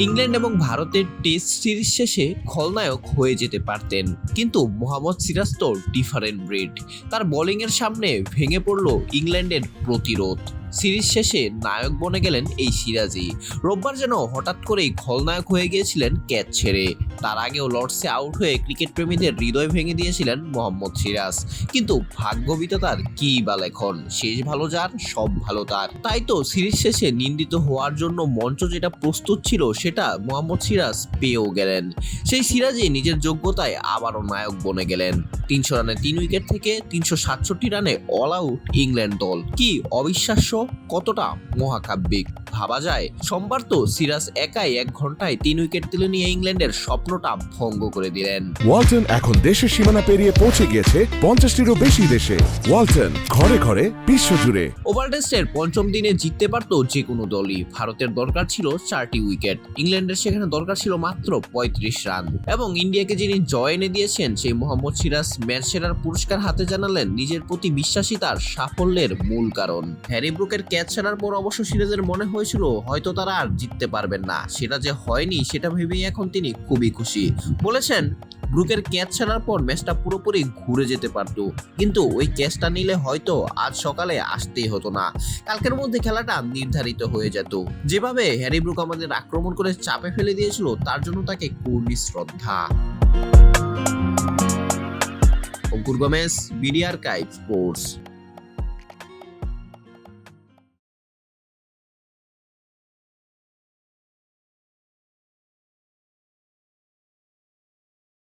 England এবং ভারতের test series শেষে খলনায়ক হয়ে যেতে পারতেন, কিন্তু মোহাম্মদ সিরাজ তো ডিফারেন্ট ব্রিড। তার বোলিংয়ের সামনে ভেঙে পড়ল ইংল্যান্ডের প্রতিরোধ। সিরিজ শেষে নায়ক বনে গেলেন এই সিরাজই। রোববার যেন হঠাৎ করেই খলনায়ক হয়ে গিয়েছিলেন ক্যাচ ছেড়ে। তার আগেও লর্ডসে আউট হয়ে ক্রিকেট প্রেমীদের হৃদয় ভেঙে দিয়েছিলেন মোহাম্মদ সিরাজ। কিন্তু ভাগ্যবিধাতার কি বা লেখন, শেষ ভালো যার সব ভালো তার। তাই তো সিরিজ শেষে নিন্দিত হওয়ার জন্য মঞ্চ যেটা প্রস্তুত ছিল সেটা মোহাম্মদ সিরাজ পেয়েও গেলেন। সেই সিরাজই নিজের যোগ্যতায় আবারও নায়ক বনে গেলেন। 300 রানে 3 উইকেট থেকে 367 রানে অল আউট ইংল্যান্ড দল। কি অবিশ্বাস্য, কতটা মহাকাব্যিক ভাবা যায়। সোমবার তো সিরাজ একাই 1 ঘন্টায় 3 উইকেট তুলে নিয়ে ইংল্যান্ডের স্বপ্নটা ভঙ্গ করে দিলেন। ওয়ালটন এখন দেশের সীমানা পেরিয়ে পৌঁছে গিয়েছে 50টিরও বেশি দেশে। ওয়ালটন, ঘরে ঘরে বিশ্বজুড়ে। ওভাল টেস্টের পঞ্চম দিনে জিততে পারত যে কোনো দলই। ভারতের দরকার ছিল 4টি উইকেট, ইংল্যান্ডের সেখানে দরকার ছিল মাত্র 35 রান। এবং ইন্ডিয়াকে যিনি জয় এনে দিয়েছেন সেই মোহাম্মদ সিরাজ ম্যাচ সেরার পুরস্কার হাতে জানালেন নিজের প্রতি বিশ্বাসী তার সাফল্যের মূল কারণ। হ্যারি ব্রুকের ক্যাচ ছাড়ার পর অবশ্য সিরাজের মনে হয়েছিল হয়তো তারা আর জিততে পারবেন না। সেটা যে হয়নি সেটা ভেবেই এখন তিনি খুবই খুশি। বলেছেন, ব্রুকের ক্যাচ ছাড়ার পর ম্যাচটা পুরোপুরি ঘুরে যেতে পারতো, কিন্তু ওই ক্যাচটা নিলে হয়তো আজ সকালে আসতেই হতো না। কালকের মধ্যে খেলাটা নির্ধারিত হয়ে যেত। যেভাবে হ্যারি ব্রুক আমাদের আক্রমণ করে চাপে ফেলে দিয়েছিল তার জন্য তাকে পূর্ণ শ্রদ্ধা। অঙ্কুর গোমেজ, বিডি আর্কাইভ স্পোর্টস।